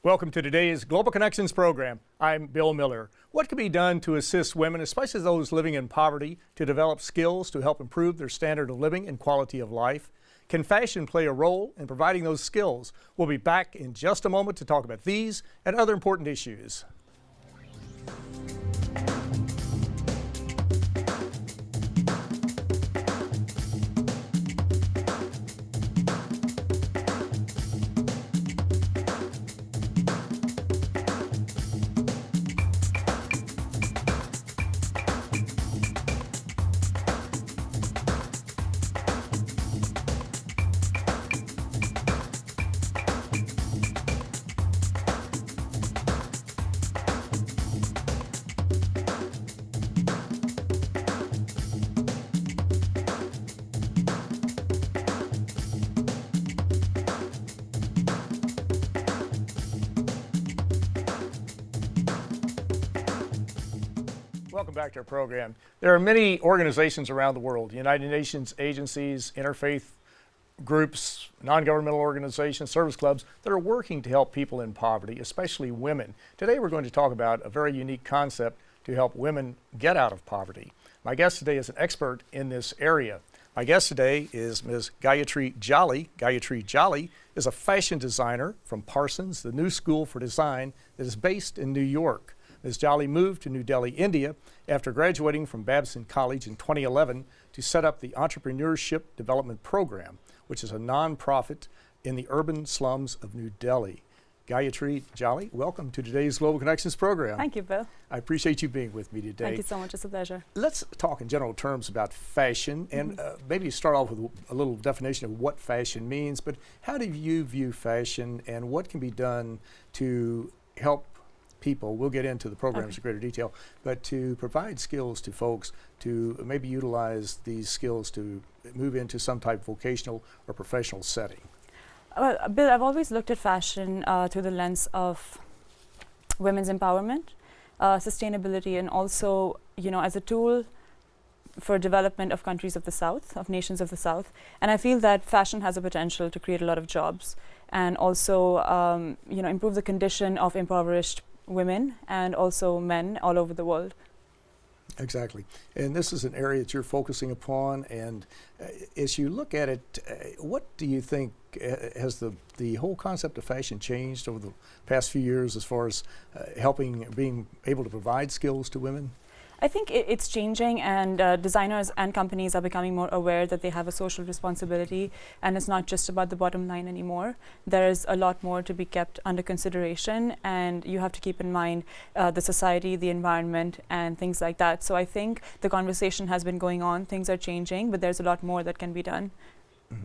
Welcome to today's Global Connections program. I'm Bill Miller. What can be done to assist women, especially those living in poverty, to develop skills to help improve their standard of living and quality of life? Can fashion play a role in providing those skills? We'll be back in just a moment to talk about these and other important issues. Welcome back to our program. There are many organizations around the world, United Nations agencies, interfaith groups, non-governmental organizations, service clubs that are working to help people in poverty, especially women. Today we're going to talk about a very unique concept to help women get out of poverty. My guest today is an expert in this area. My guest today is Ms. Gayatri Jolly. Gayatri Jolly is a fashion designer from Parsons, the new school for design that is based in New York. Ms. Jolly moved to New Delhi, India, after graduating from Babson College in 2011 to set up the Entrepreneurship Development Program, which is a nonprofit in the urban slums of New Delhi. Gayatri Jolly, welcome to today's Global Connections program. Thank you, Bill. I appreciate you being with me today. Thank you so much. It's a pleasure. Let's talk in general terms about fashion, and maybe start off with a little definition of what fashion means, but how do you view fashion and what can be done to help people? We'll get into the programs in greater detail, but to provide skills to folks to maybe utilize these skills to move into some type of vocational or professional setting. Well, Bill, I've always looked at fashion through the lens of women's empowerment, sustainability, and also, as a tool for development of countries of the South, of nations of the South. And I feel that fashion has a potential to create a lot of jobs and also, improve the condition of impoverished women and also men all over the world. Exactly. And this is an area that you're focusing upon, and as you look at it, what do you think has the whole concept of fashion changed over the past few years as far as being able to provide skills to women? I think it's changing, and designers and companies are becoming more aware that they have a social responsibility, and it's not just about the bottom line anymore. There's a lot more to be kept under consideration, and you have to keep in mind the society, the environment, and things like that. So I think the conversation has been going on, things are changing, but there's a lot more that can be done.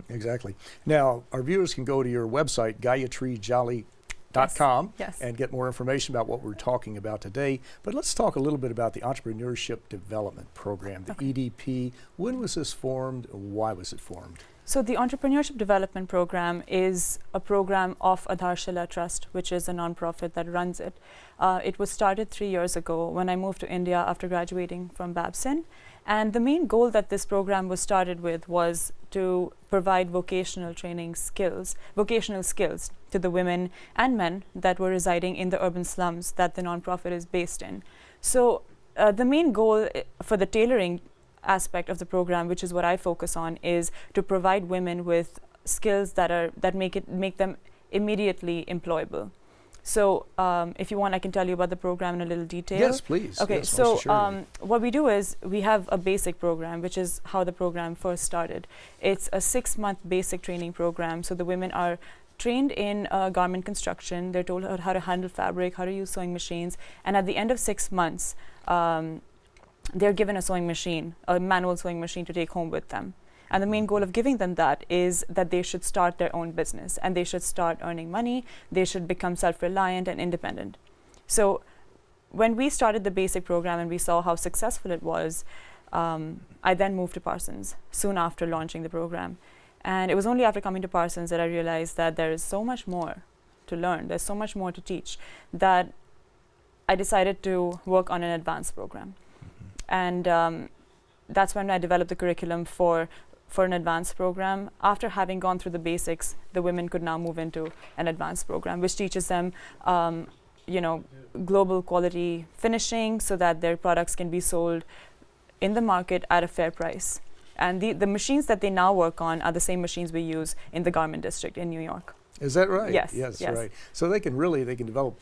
Exactly. Now, our viewers can go to your website, GayatriJolly.com, yes, and get more information about what we're talking about today. But let's talk a little bit about the Entrepreneurship Development Program, the EDP. When was this formed? Why was it formed? So the Entrepreneurship Development Program is a program of Adharshila Trust, which is a nonprofit that runs it. It was started 3 years ago when I moved to India after graduating from Babson. And the main goal that this program was started with was to provide vocational skills to the women and men that were residing in the urban slums that the nonprofit is based in. So the main goal for the tailoring aspect of the program, which is what I focus on, is to provide women with skills that make them immediately employable. So if you want, I can tell you about the program in a little detail. Yes, please. Okay, yes, so what we do is we have a basic program, which is how the program first started. It's a 6-month basic training program. So the women are trained in garment construction. They're told how to handle fabric, how to use sewing machines. And at the end of 6 months, they're given a sewing machine, a manual sewing machine to take home with them. And the main goal of giving them that is that they should start their own business and they should start earning money. They should become self-reliant and independent. So when we started the basic program and we saw how successful it was, I then moved to Parsons soon after launching the program. And it was only after coming to Parsons that I realized that there is so much more to learn. There's so much more to teach that I decided to work on an advanced program. And that's when I developed the curriculum for for an advanced program. After having gone through the basics, the women could now move into an advanced program, which teaches them, global quality finishing so that their products can be sold in the market at a fair price. And the machines that they now work on are the same machines we use in the garment district in New York. Is that right? Yes. Yes, yes. right. So they can develop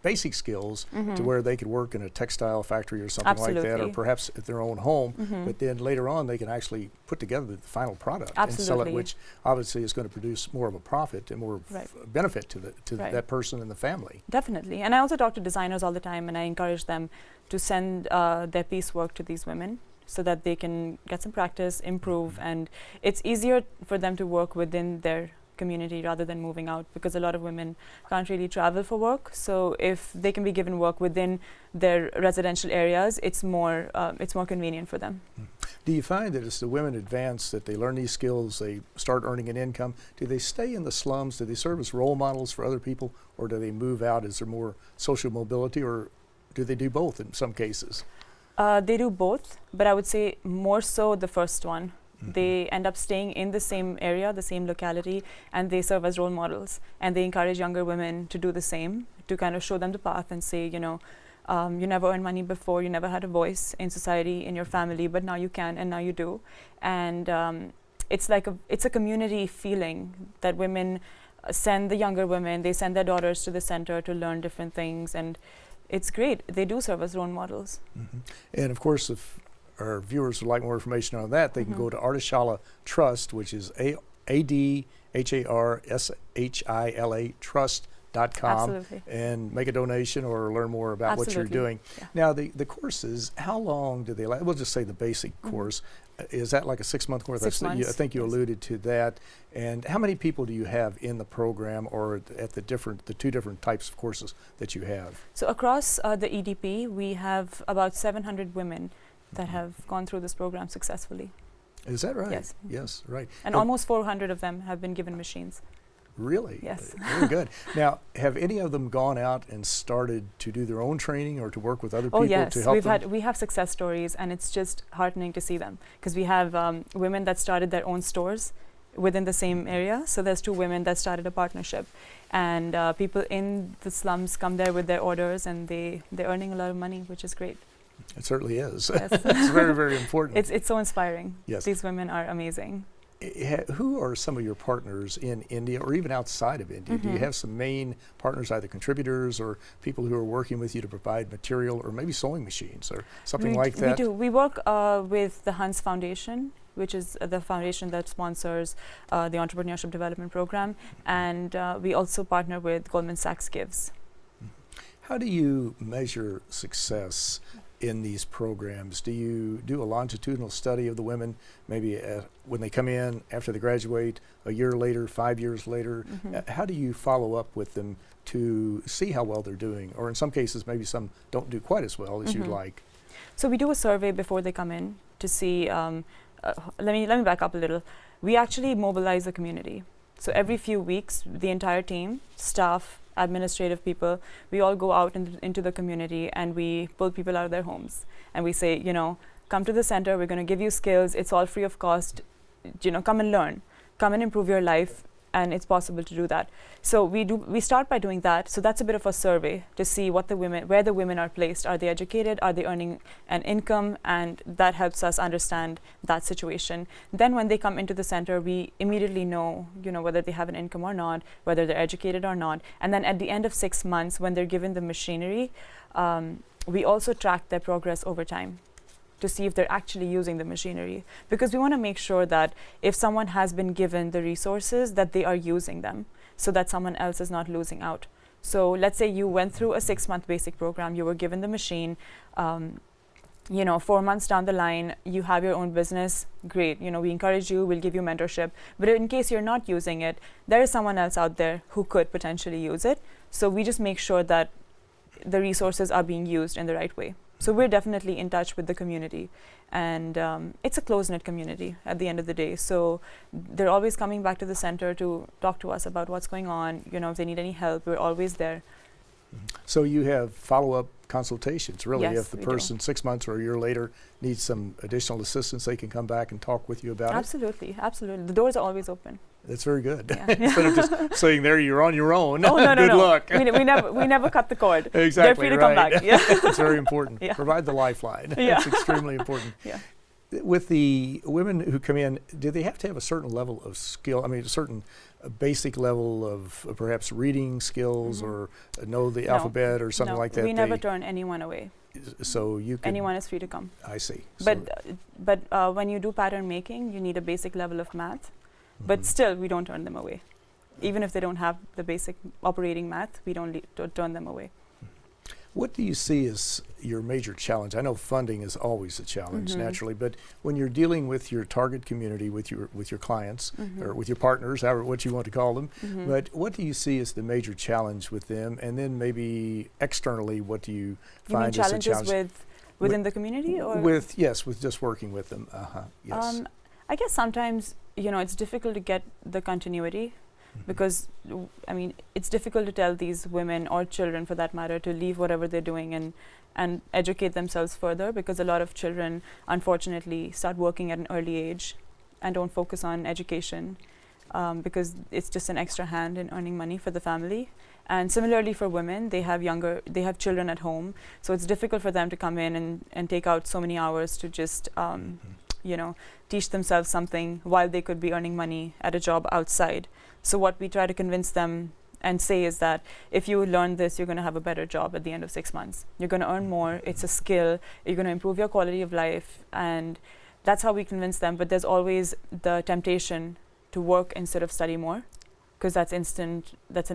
basic skills to where they could work in a textile factory or something like that, or perhaps at their own home, but then later on they can actually put together the final product and sell it, which obviously is going to produce more of a profit and more benefit to that person and the family. Definitely. And I also talk to designers all the time, and I encourage them to send their piecework to these women so that they can get some practice, improve, and it's easier for them to work within their community rather than moving out, because a lot of women can't really travel for work. So if they can be given work within their residential areas, it's more convenient for them. Do you find that as the women advance, that they learn these skills, they start earning an income, do they stay in the slums? Do they serve as role models for other people, or do they move out? Is there more social mobility, or do they do both in some cases? They do both, but I would say more so the first one. They end up staying in the same area, the same locality, and they serve as role models. And they encourage younger women to do the same, to kind of show them the path and say, you never earned money before, you never had a voice in society, in your family, but now you can, and now you do. And it's a community feeling that women send the younger women, they send their daughters to the center to learn different things, and it's great. They do serve as role models. And of course, if our viewers would like more information on that, they can go to Artishala Trust, which is ADHARSHILA Trust.com, and make a donation or learn more about what you're doing. Yeah. Now, the courses, how long do they last? We'll just say the basic course. Is that like a 6-month course? 6 months. I think you alluded to that. And how many people do you have in the program, or at the two different types of courses that you have? So across the EDP, we have about 700 women that have gone through this program successfully. Is that right? Yes. Yes, right. And almost 400 of them have been given machines. Really? Yes. Very good. Now, have any of them gone out and started to do their own training or to work with other people to help them? We have success stories, and it's just heartening to see them, because we have women that started their own stores within the same area. So there's 2 women that started a partnership, and people in the slums come there with their orders, and they're earning a lot of money, which is great. It certainly is. Yes. It's very, very important. It's so inspiring. Yes. These women are amazing. Who are some of your partners in India, or even outside of India? Do you have some main partners, either contributors or people who are working with you to provide material, or maybe sewing machines or something like that? We do. We work with the Hans Foundation, which is the foundation that sponsors the Entrepreneurship Development Program, and we also partner with Goldman Sachs Gives. How do you measure success in these programs? Do you do a longitudinal study of the women, maybe when they come in after they graduate, a year later, 5 years later? How do you follow up with them to see how well they're doing? Or in some cases, maybe some don't do quite as well as you'd like. So we do a survey before they come in to see, let me back up a little. We actually mobilize the community. So every few weeks, the entire team, staff, administrative people, we all go out into the community, and we pull people out of their homes, and we say, come to the center, we're going to give you skills, it's all free of cost, come and learn, come and improve your life, and it's possible to do that. So we start by doing that. So that's a bit of a survey to see where the women are placed. Are they educated? Are they earning an income? And that helps us understand that situation. Then when they come into the center, we immediately know, whether they have an income or not, whether they're educated or not. And then at the end of 6 months, when they're given the machinery, we also track their progress over time to see if they're actually using the machinery, because we want to make sure that if someone has been given the resources, that they are using them, so that someone else is not losing out. So let's say you went through a 6-month basic program, you were given the machine, 4 months down the line, you have your own business, great, we encourage you, we'll give you mentorship. But in case you're not using it, there is someone else out there who could potentially use it. So we just make sure that the resources are being used in the right way. So we're definitely in touch with the community, and it's a close-knit community at the end of the day. So they're always coming back to the center to talk to us about what's going on. If they need any help, we're always there. So you have follow-up consultations, really. Yes, If the we do. person 6 months or a year later needs some additional assistance, they can come back and talk with you about it. Absolutely, absolutely. The doors are always open. That's very good. Yeah. Instead of just saying there, you're on your own. Oh, no, no, Good no. luck. We never cut the cord. Exactly. They're free to come right. back. Yeah. It's very important. Yeah. Provide the lifeline. Yeah. It's extremely important. Yeah. With the women who come in, do they have to have a certain level of skill? I mean, a certain basic level of perhaps reading skills or know the No. alphabet or something No, like that? we never turn anyone away. So you can. Anyone is free to come. I see. But when you do pattern making, you need a basic level of math. But still, we don't turn them away. Even if they don't have the basic operating math, we don't turn them away. What do you see as your major challenge? I know funding is always a challenge, naturally, but when you're dealing with your target community, with your clients, or with your partners, however what you want to call them, but what do you see as the major challenge with them? And then maybe externally, what do you find as a challenge? Challenges within the community, or with just working with them? Yes. I guess sometimes it's difficult to get the continuity. Because, I mean, it's difficult to tell these women or children, for that matter, to leave whatever they're doing and educate themselves further, because a lot of children, unfortunately, start working at an early age and don't focus on education because it's just an extra hand in earning money for the family. And similarly for women, they have children at home, so it's difficult for them to come in and take out so many hours to just teach themselves something while they could be earning money at a job outside. So what we try to convince them and say is that if you learn this, you're going to have a better job at the end of 6 months. You're going to earn more. It's a skill. You're going to improve your quality of life. And that's how we convince them. But there's always the temptation to work instead of study more, because that's an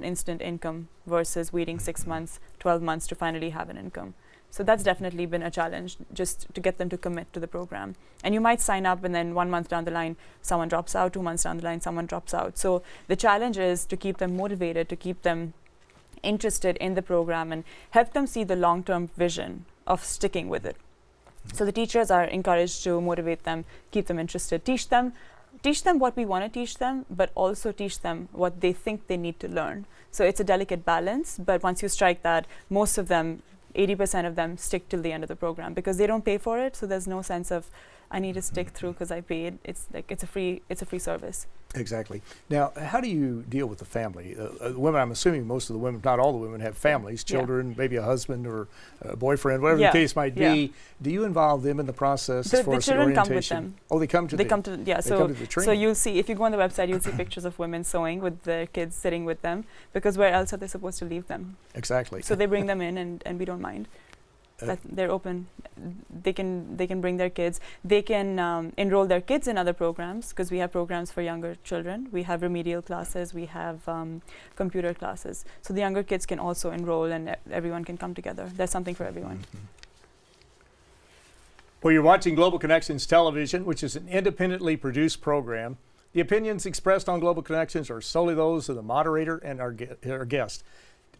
instant income versus waiting 6 months, 12 months to finally have an income. So that's definitely been a challenge, just to get them to commit to the program. And you might sign up and then 1 month down the line, someone drops out, 2 months down the line, someone drops out. So the challenge is to keep them motivated, to keep them interested in the program and help them see the long-term vision of sticking with it. So the teachers are encouraged to motivate them, keep them interested, teach them what we want to teach them, but also teach them what they think they need to learn. So it's a delicate balance, but once you strike that, most of them, 80% of them, stick till the end of the program because they don't pay for it. So there's no sense of I need to stick through because I paid. It's a free service. Exactly. Now, how do you deal with the family? Women, I'm assuming most of the women, not all the women, have families, children, maybe a husband or a boyfriend, whatever the case might be. Do you involve them in the process as far as the orientation? The children come with them. Oh, they come to the training. So you'll see, if you go on the website, you'll see pictures of women sewing with their kids sitting with them, because where else are they supposed to leave them? Exactly. So they bring them in and we don't mind. That they're open. They can bring their kids. They can enroll their kids in other programs, because we have programs for younger children. We have remedial classes. We have computer classes. So the younger kids can also enroll, and everyone can come together. There's something for everyone. Well, you're watching Global Connections Television, which is an independently produced program. The opinions expressed on Global Connections are solely those of the moderator and our guest.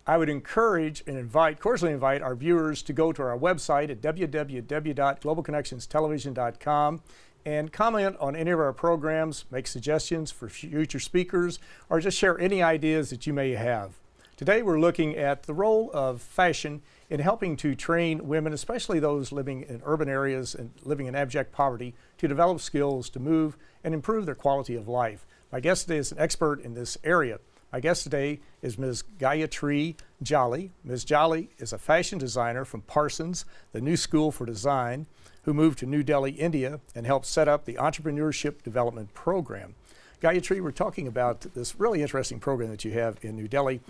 I would encourage and cordially invite our viewers to go to our website at www.globalconnectionstelevision.com and comment on any of our programs, make suggestions for future speakers, or just share any ideas that you may have. Today we're looking at the role of fashion in helping to train women, especially those living in urban areas and living in abject poverty, to develop skills to move and improve their quality of life. My guest today is an expert in this area. My guest today is Ms. Gayatri Jolly. Ms. Jolly is a fashion designer from Parsons, the New School for Design, who moved to New Delhi, India, and helped set up the Entrepreneurship Development Program. Gayatri, we're talking about this really interesting program that you have in New Delhi.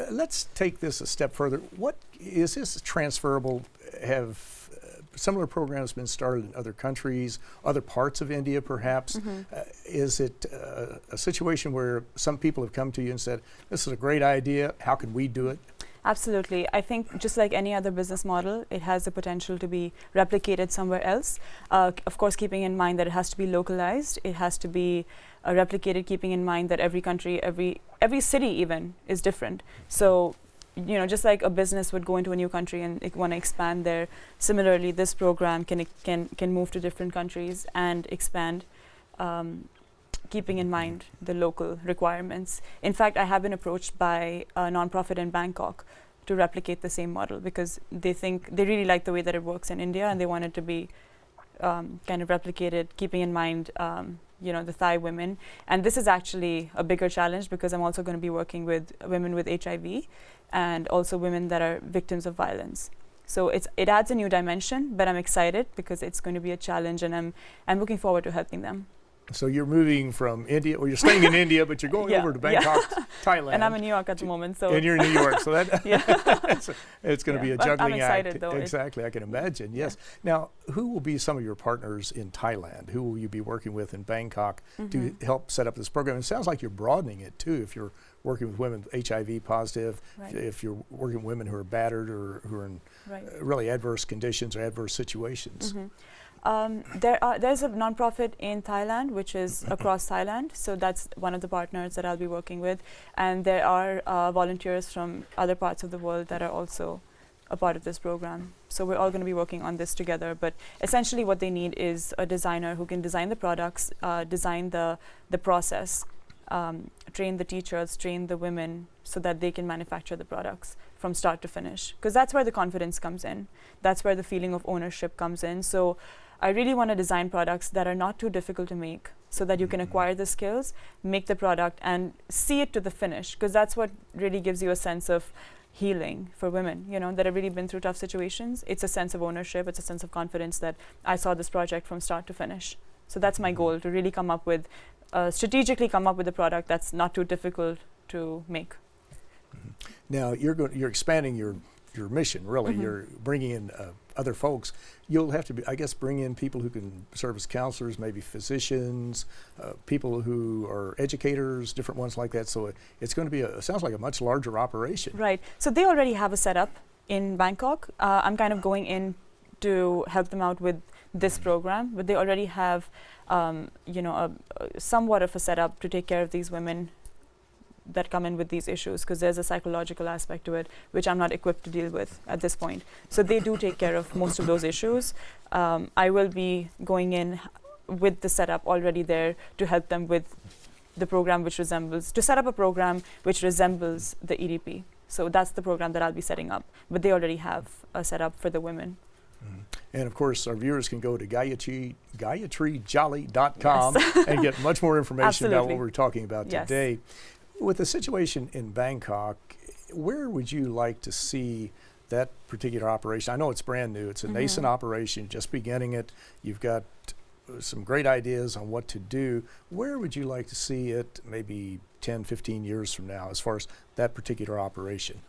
Let's take this a step further. What is this transferable? Have similar programs been started in other countries, other parts of India perhaps? Is it a situation where some people have come to you and said, this is a great idea, how can we do it? Absolutely. I think just like any other business model, it has the potential to be replicated somewhere else. Of course, keeping in mind that it has to be localized, it has to be replicated, keeping in mind that every country, every city even is different. So, just like a business would go into a new country and want to expand there, similarly, this program can move to different countries and expand, keeping in mind the local requirements. In fact, I have been approached by a nonprofit in Bangkok to replicate the same model, because they really like the way that it works in India, and they want it to be kind of replicated, keeping in mind the Thai women. And this is actually a bigger challenge, because I'm also going to be working with women with HIV and also women that are victims of violence. So it adds a new dimension, but I'm excited because it's going to be a challenge, and I'm looking forward to helping them. So you're moving from India, or you're staying in India, but you're going over to Bangkok, Thailand. And I'm in New York at the moment. So and you're in New York, so that it's going to be a juggling I'm excited, act. Though. Exactly, I can imagine. Yes. Now, who will be some of your partners in Thailand? Who will you be working with in Bangkok to help set up this program? It sounds like you're broadening it too. If you're working with women HIV positive, if you're working with women who are battered or who are in really adverse conditions or adverse situations. There's a nonprofit in Thailand, which is across Thailand. So that's one of the partners that I'll be working with. And there are volunteers from other parts of the world that are also a part of this program. So we're all going to be working on this together. But essentially what they need is a designer who can design the products, design the process, train the teachers, train the women so that they can manufacture the products from start to finish. Because that's where the confidence comes in. That's where the feeling of ownership comes in. So I really want to design products that are not too difficult to make, so that you can acquire the skills, make the product, and see it to the finish. Because that's what really gives you a sense of healing for women, that have really been through tough situations. It's a sense of ownership. It's a sense of confidence that I saw this project from start to finish. So that's my goal, to really strategically come up with a product that's not too difficult to make. Now you're expanding your mission, really. You're bringing in other folks. You'll have to, bring in people who can serve as counselors, maybe physicians, people who are educators, different ones like that. So it's going to be sounds like a much larger operation. Right. So they already have a setup in Bangkok. I'm kind of going in to help them out with this program, but they already have, somewhat of a setup to take care of these women that come in with these issues, because there's a psychological aspect to it, which I'm not equipped to deal with at this point. So they do take care of most of those issues. I will be going in with the setup already there to help them with the program to set up a program which resembles the EDP. So that's the program that I'll be setting up, but they already have a setup for the women. And of course, our viewers can go to GayatriJolly.com and get much more information about what we're talking about today. With the situation in Bangkok, where would you like to see that particular operation? I know it's brand new. It's a nascent operation, just beginning it. You've got some great ideas on what to do. Where would you like to see it maybe 10, 15 years from now as far as that particular operation?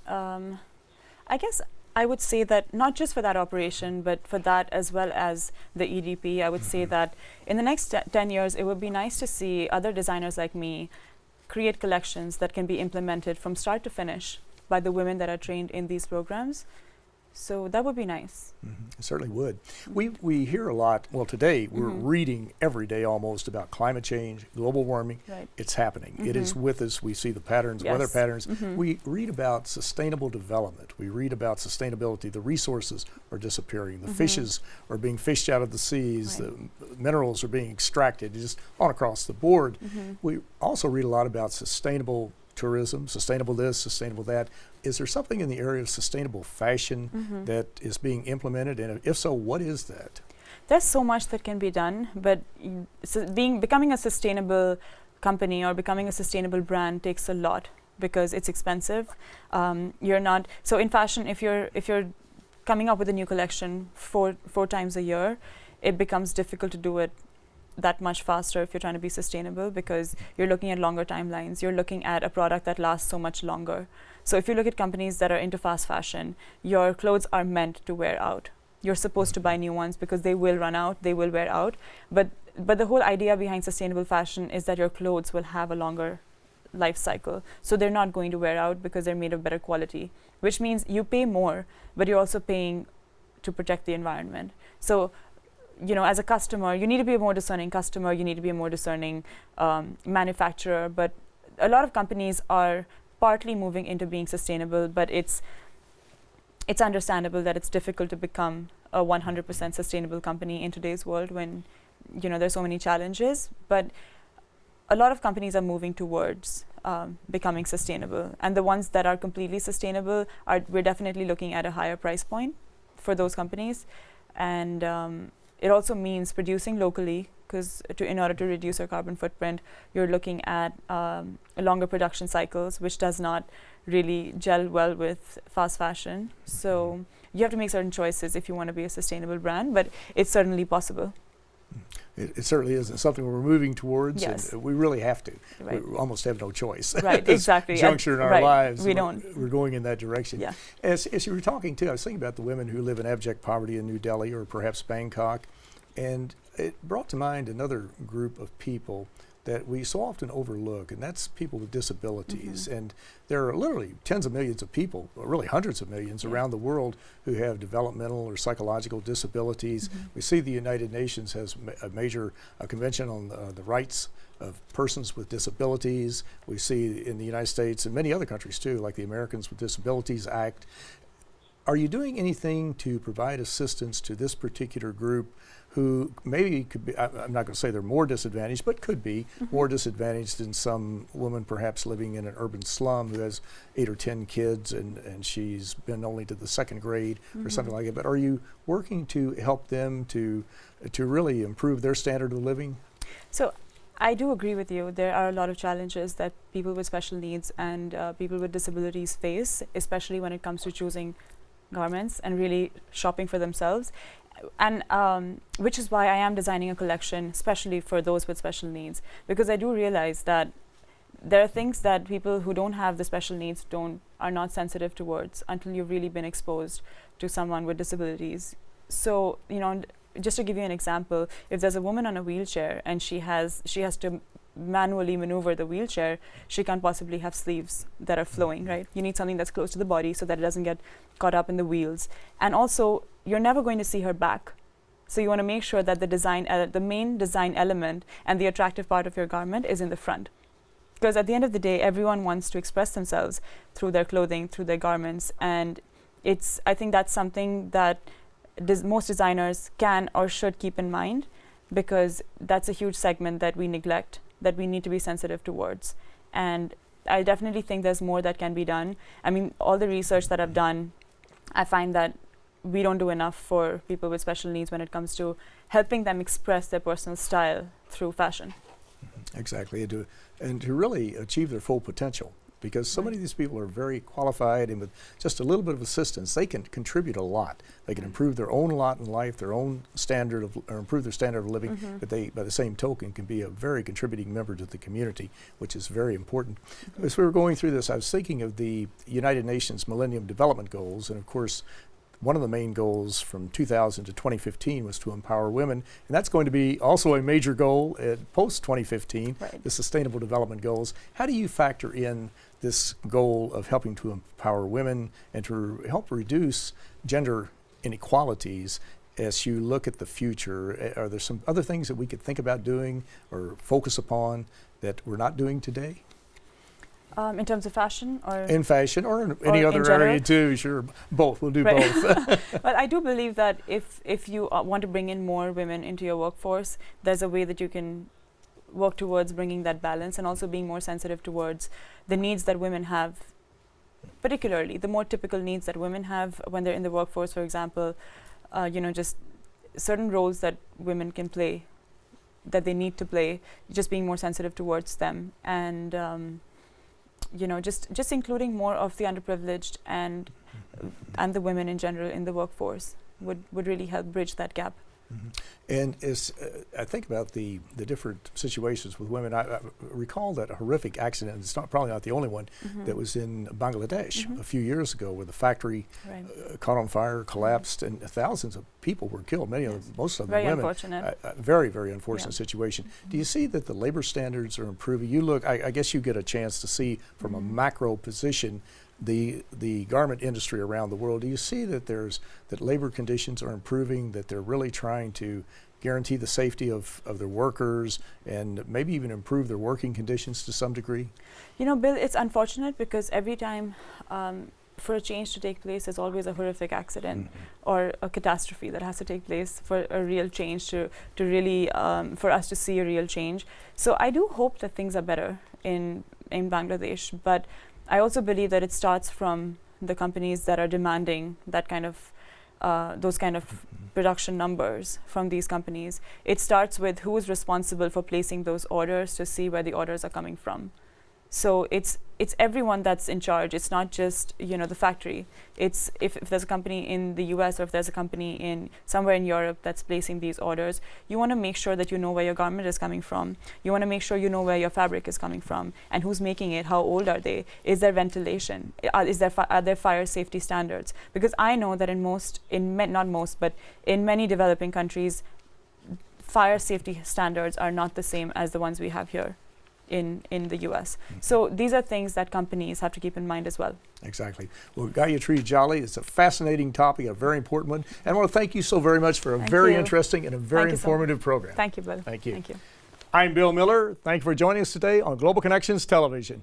I guess I would say that not just for that operation, but for that as well as the EDP, I would say that in the next 10 years, it would be nice to see other designers like me create collections that can be implemented from start to finish by the women that are trained in these programs. So that would be nice. It certainly would. We hear a lot, well today we're reading every day almost about climate change, global warming. It's happening. It is with us. We see the patterns, weather patterns. We read about sustainable development. We read about sustainability. The resources are disappearing. The fishes are being fished out of the seas. The minerals are being extracted, just on across the board. We also read a lot about sustainable tourism, sustainable this, sustainable that. Is there something in the area of sustainable fashion that is being implemented? And if so, what is that? There's so much that can be done, but becoming a sustainable company or becoming a sustainable brand takes a lot, because it's expensive. So in fashion, if you're coming up with a new collection four times a year, it becomes difficult to do it that much faster if you're trying to be sustainable, because you're looking at longer timelines. You're looking at a product that lasts so much longer. So if you look at companies that are into fast fashion, your clothes are meant to wear out. You're supposed to buy new ones because they will run out, they will wear out. But the whole idea behind sustainable fashion is that your clothes will have a longer life cycle. So they're not going to wear out because they're made of better quality, which means you pay more, but you're also paying to protect the environment. So as a customer, you need to be a more discerning customer, you need to be a more discerning manufacturer. But a lot of companies are partly moving into being sustainable, but it's understandable that it's difficult to become a 100% sustainable company in today's world when there's so many challenges. But a lot of companies are moving towards becoming sustainable. And the ones that are completely sustainable, we're definitely looking at a higher price point for those companies. And it also means producing locally, because in order to reduce our carbon footprint, you're looking at longer production cycles, which does not really gel well with fast fashion. So you have to make certain choices if you want to be a sustainable brand, but it's certainly possible. It certainly is. It's something we're moving towards, Yes. and we really have to. Right. We almost have no choice. Right, This exactly. juncture in our Right. lives, We don't. we're going in that direction. Yeah. As you were talking too, I was thinking about the women who live in abject poverty in New Delhi or perhaps Bangkok, and it brought to mind another group of people that we so often overlook, and that's people with disabilities. Mm-hmm. And there are literally tens of millions of people, or really hundreds of millions around the world who have developmental or psychological disabilities. Mm-hmm. We see the United Nations has a major convention on the rights of persons with disabilities. We see in the United States and many other countries too, like the Americans with Disabilities Act. Are you doing anything to provide assistance to this particular group who maybe could be, I'm not going to say they're more disadvantaged, but could be more disadvantaged than some woman perhaps living in an urban slum who has 8 or 10 kids and she's been only to the 2nd grade or something like that. But are you working to help them to really improve their standard of living? So I do agree with you. There are a lot of challenges that people with special needs and people with disabilities face, especially when it comes to choosing garments and really shopping for themselves. And which is why I am designing a collection especially for those with special needs, because I do realize that there are things that people who don't have the special needs are not sensitive towards until you've really been exposed to someone with disabilities. So, just to give you an example, if there's a woman on a wheelchair and she has to manually maneuver the wheelchair, she can't possibly have sleeves that are flowing, right? You need something that's close to the body so that it doesn't get caught up in the wheels. And also, you're never going to see her back. So you want to make sure that the main design element and the attractive part of your garment is in the front. Because at the end of the day, everyone wants to express themselves through their clothing, through their garments. And I think that's something that most designers can or should keep in mind, because that's a huge segment that we neglect, that we need to be sensitive towards. And I definitely think there's more that can be done. I mean, all the research that I've done, I find that we don't do enough for people with special needs when it comes to helping them express their personal style through fashion. Exactly, and to really achieve their full potential. Because so many of these people are very qualified, and with just a little bit of assistance, they can contribute a lot. They can improve their own lot in life, their own standard of, or improve their standard of living, but they, by the same token, can be a very contributing member to the community, which is very important. As we were going through this, I was thinking of the United Nations Millennium Development Goals, and of course, one of the main goals from 2000 to 2015 was to empower women, and that's going to be also a major goal at post-2015, the Sustainable Development Goals. How do you factor in this goal of helping to empower women and to help reduce gender inequalities as you look at the future? Are there some other things that we could think about doing or focus upon that we're not doing today? In terms of fashion, or in fashion, or in any other area too? Sure, both. We'll do both. But I do believe that if you want to bring in more women into your workforce, there's a way that you can work towards bringing that balance and also being more sensitive towards the needs that women have, particularly the more typical needs that women have when they're in the workforce. For example, just certain roles that women can play, that they need to play, just being more sensitive towards them, and just including more of the underprivileged and the women in general in the workforce would really help bridge that gap. And as I think about the different situations with women, I recall that a horrific accident, it's probably not the only one, that was in Bangladesh a few years ago, where the factory caught on fire, collapsed, and thousands of people were killed, most of them very women. Unfortunate. Very, very unfortunate situation. Do you see that the labor standards are improving? You look, I guess you get a chance to see from a macro position the garment industry around the world. Do you see that that labor conditions are improving, that they're really trying to guarantee the safety of their workers and maybe even improve their working conditions to some degree? Bill, it's unfortunate because every time for a change to take place, there's always a horrific accident or a catastrophe that has to take place for a real change to really, for us to see a real change. So I do hope that things are better in in Bangladesh. But I also believe that it starts from the companies that are demanding that kind of those kind of production numbers from these companies. It starts with who is responsible for placing those orders to see where the orders are coming from. So it's everyone that's in charge. It's not just the factory. It's if there's a company in the US or if there's a company in somewhere in Europe that's placing these orders, you want to make sure that you know where your garment is coming from. You want to make sure you know where your fabric is coming from and who's making it, how old are they, is there ventilation, are there fire safety standards? Because I know that not most, but in many developing countries, fire safety standards are not the same as the ones we have here in the US. So these are things that companies have to keep in mind as well. Exactly. Well, Gayatri Jolly, it's a fascinating topic, a very important one. And I want to thank you so very much for a very interesting and a very informative program. Thank you, Bill. Thank you. Thank you. I'm Bill Miller. Thank you for joining us today on Global Connections Television.